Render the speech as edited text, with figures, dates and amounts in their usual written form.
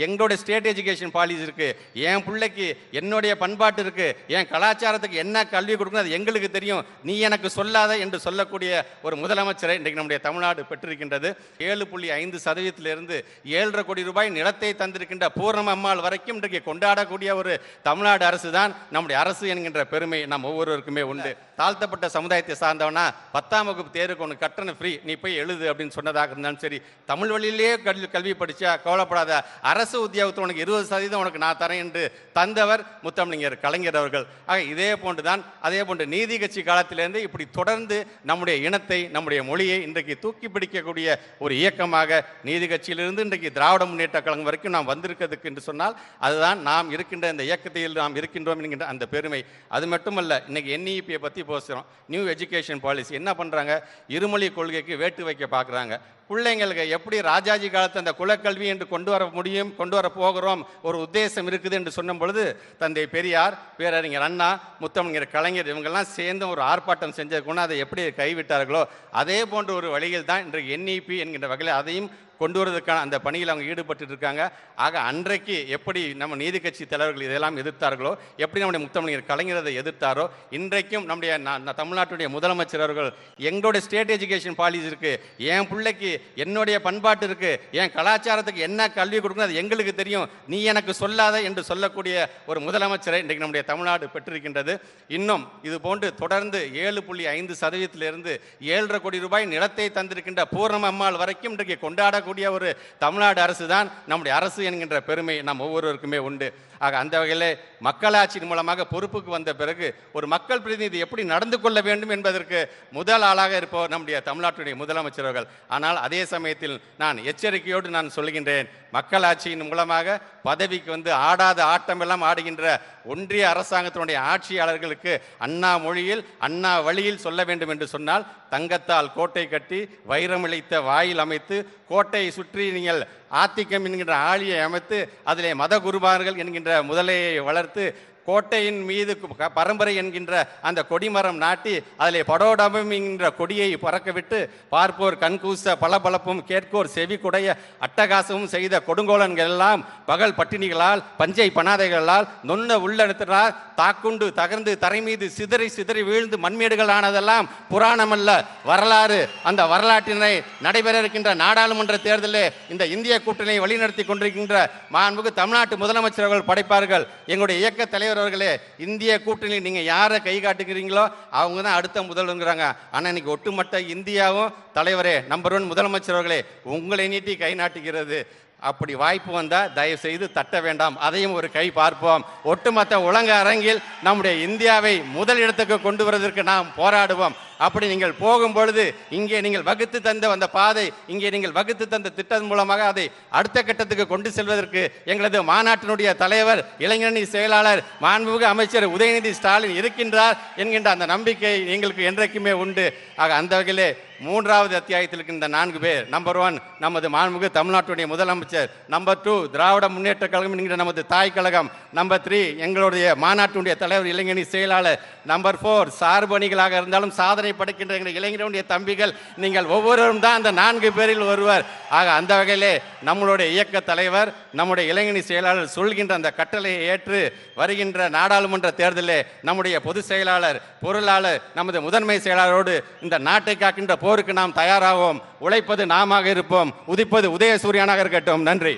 எங்களுடைய state education policy இருக்கு, என் பிள்ளைக்கு என்னுடைய பண்பாட்டு இருக்கு, என் கலாச்சாரத்துக்கு என்ன கல்வி கொடுக்கணும் அது எங்களுக்கு தெரியும், நீ எனக்கு சொல்லாத என்று சொல்லக்கூடிய ஒரு முதலமைச்சரை இன்றைக்கு நம்முடைய தமிழ்நாடு பெற்றிருக்கின்றது. 7.5% 7.5 கோடி ரூபாய் நிலத்தை தந்திருக்கின்ற பூர்ணம அம்மாள் வரைக்கும் இன்றைக்கு கொண்டாடக்கூடிய ஒரு தமிழ்நாடு அரசு தான் நம்முடைய அரசு என்கின்ற பெருமை நம் ஒவ்வொருவருக்குமே உண்டு. தாழ்த்தப்பட்ட சமுதாயத்தை சார்ந்தவனா 10ஆம் வகுப்பு தேர்வுக்கு ஒன்று கட்டணம் ஃப்ரீ, நீ போய் எழுது அப்படின்னு சொன்னதாக இருந்தாலும் சரி, தமிழ் வழியிலேயே கல்வி படிச்சா கவலைப்படாத, அரசு உத்தியோகத்தில் உனக்கு 20% உனக்கு நான் தரேன் என்று தந்தவர் முத்தமிழர் கலைஞர் அவர்கள். ஆக இதே போன்றுதான், அதே போன்று நீதி கட்சி காலத்திலிருந்து இப்படி தொடர்ந்து நம்முடைய இனத்தை, நம்முடைய மொழியை இன்றைக்கு தூக்கி பிடிக்கக்கூடிய ஒரு இயக்கமாக நீதி கட்சியிலிருந்து இன்றைக்கு திராவிட முன்னேற்ற கழகம் வரைக்கும் நாம் வந்திருக்கிறதுக்கு என்று சொன்னால் அதுதான் நாம் இருக்கின்ற இந்த இயக்கத்தில் நாம் இருக்கின்றோம் என்கின்ற அந்த பெருமை. அது மட்டுமல்ல, இன்னைக்கு NEP பற்றி பேசுகிறோம். நியூ எஜுகேஷன் பாலிசி என்ன பண்ணுறாங்க, இருமொழி கொள்கைக்கு வேட்டு வைக்க பார்க்குறாங்க. பிள்ளைங்களுக்கு எப்படி ராஜாஜி காலத்து அந்த குலக்கல்வி என்று கொண்டு வர முடியும், கொண்டு வர போகிறோம், ஒரு உத்தேசம் இருக்குது என்று சொன்ன பொழுது தந்தை பெரியார், பேரறிஞர் அண்ணா, முத்தமிழர் கலைஞர் இவங்கெல்லாம் சேர்ந்து ஒரு ஆர்ப்பாட்டம் செஞ்சதுக்கு அதை எப்படி கைவிட்டார்களோ அதே போன்ற ஒரு வழியில் தான் இன்றைக்கு NEP என்கின்ற வகையில் அதையும் கொண்டு வருவதற்கான அந்த பணியில் அவங்க ஈடுபட்டு இருக்காங்க. ஆக அன்றைக்கு எப்படி நம்ம நீதி கட்சி தலைவர்கள் இதெல்லாம் எதிர்த்தார்களோ, எப்படி நம்முடைய முத்தமிழர் கலைஞர் அதை எதிர்த்தாரோ, இன்றைக்கும் நம்முடைய தமிழ்நாட்டுடைய முதலமைச்சர் அவர்கள் எங்களுடைய ஸ்டேட் எஜுகேஷன் பாலிசி இருக்கு, என் பிள்ளைக்கு என்னுடைய பண்பாட்டு இருக்கு, என் கலாச்சாரத்துக்கு என்ன கல்வி கொடுக்கணும் அது எங்களுக்கு தெரியும், நீ எனக்கு சொல்லாத என்று சொல்லக்கூடிய ஒரு முதலமைச்சரை இன்றைக்கு நம்முடைய தமிழ்நாடு பெற்றிருக்கின்றது. இன்னும் இது போன்று தொடர்ந்து 7.5% 7.5 கோடி ரூபாய் நிலத்தை தந்திருக்கின்ற பூர்ணம அம்மாள் வரைக்கும் இன்றைக்கு கொண்டாடக்கூடிய ஒரு தமிழ்நாடு அரசு தான் நம்முடைய அரசு என்கின்ற பெருமை நம் ஒவ்வொருவருக்குமே உண்டு. ஆக அந்த வகையில் மக்களாட்சியின் மூலமாக பொறுப்புக்கு வந்த பிறகு ஒரு மக்கள் பிரதிநிதி எப்படி நடந்து கொள்ள வேண்டும் என்பதற்கு முதல் ஆளாக இருப்பவர் நம்முடைய தமிழ்நாட்டுடைய முதலமைச்சர்கள். ஆனால் அதே சமயத்தில் நான் எச்சரிக்கையோடு நான் சொல்கின்றேன், மக்களாட்சியின் மூலமாக பதவிக்கு வந்து ஆடாத ஆட்டமெல்லாம் ஆடுகின்ற ஒன்றிய அரசாங்கத்தினுடைய ஆட்சியாளர்களுக்கு அண்ணா மொழியில் அண்ணா வழியில் சொல்ல வேண்டும் என்று சொன்னால், தங்கத்தால் கோட்டை கட்டி வைரமிழைத்த வாயில் அமைத்து கோட்டையை சுற்றி நீங்கள் ஆத்திக்கம் என்கின்ற ஆழியை அமைத்து அதிலே மத குருமார்கள் என்கின்ற முதலையை வளர்த்து கோட்டையின் மீது பரம்பரை என்கின்ற அந்த கொடிமரம் நாட்டி அதிலே படோடபம் என்கின்ற கொடியை பறக்க விட்டு பார்ப்போர் கண்கூச பளபளப்பும் கேட்கோர் செவி குடைய அட்டகாசமும் செய்த கொடுங்கோலன்கள் எல்லாம் பகல் பட்டினிகளால் பஞ்சை பனாதைகளால் நொன்ன உள்ளெடுத்தால் தாக்குண்டு தகர்ந்து தரை மீது சிதறி சிதறி வீழ்ந்து மண்மேடுகள் ஆனதெல்லாம் புராணமல்ல, வரலாறு. அந்த வரலாற்றினை நடைபெற இருக்கின்ற நாடாளுமன்ற தேர்தலில் இந்த இந்திய கூட்டணியை வழிநடத்தி கொண்டிருக்கின்ற மாண்புமிகு தமிழ்நாட்டு முதலமைச்சர்கள் படைப்பார்கள். எங்களுடைய இயக்க தலைவர் அவர்களே, இந்திய கூட்டணியில் நீங்க யாரை கை காட்டுகிறீங்களோ அவங்க தான் அடுத்த முதல்வருங்கிறாங்க. ஆனா இன்னைக்கு ஒட்டுமொத்த இந்தியாவும் தலைவரே, நம்பர் 1 முதலமைச்சர் அவர்களே உங்களை நீட்டி கை நாட்டுகிறது. அப்படி வாய்ப்பு வந்தால் தயவு செய்து தட்ட வேண்டாம், அதையும் ஒரு கை பார்ப்போம். ஒட்டுமொத்த உலக அரங்கில் நம்முடைய இந்தியாவை முதல் இடத்துக்கு கொண்டு வருவதற்கு நாம் போராடுவோம். அப்படி நீங்கள் போகும்பொழுது இங்கே நீங்கள் வகுத்து தந்த அந்த பாதை, இங்கே நீங்கள் வகுத்து தந்த திட்டம் மூலமாக அதை அடுத்த கட்டத்துக்கு கொண்டு செல்வதற்கு எங்களது மாநாட்டினுடைய தலைவர், இளைஞரணி செயலாளர், மாண்புமிகு அமைச்சர் உதயநிதி ஸ்டாலின் இருக்கின்றார் என்கின்ற அந்த நம்பிக்கை எங்களுக்கு என்றைக்குமே உண்டு. ஆக அந்த வகையிலே 3வது அத்தியாயத்தில் இருக்கின்ற 4 பேர், நம்பர் 1 நமது மாண்புமிகு தமிழ்நாட்டுடைய முதலமைச்சர், நம்பர் 2 திராவிட முன்னேற்ற கழகம் என்கிற நமது தாய் கழகம், நம்பர் 3 எங்களுடைய மாநாட்டுடைய தலைவர் இளைஞரணி செயலாளர், நம்பர் 4 சார்பு அணிகளாக இருந்தாலும் சாதனை படைக்கின்ற எங்கள் இளைஞருடைய தம்பிகள், நீங்கள் ஒவ்வொருவரும் தான் அந்த 4 பேரில் ஒருவர். ஆக அந்த வகையிலே நம்மளுடைய இயக்க தலைவர், நம்முடைய இளைஞரணி செயலாளர் சொல்கின்ற அந்த கட்டளையை ஏற்று வருகின்ற நாடாளுமன்ற தேர்தலில் நம்முடைய பொதுச் செயலாளர், பொருளாளர், நமது முதன்மை செயலாளரோடு இந்த நாட்டை காக்கின்ற போருக்கு நாம் தயாராகவும், உழைப்பது நாமாக இருப்போம், உதிப்பது உதயசூரியனாக இருக்கட்டும். நன்றி.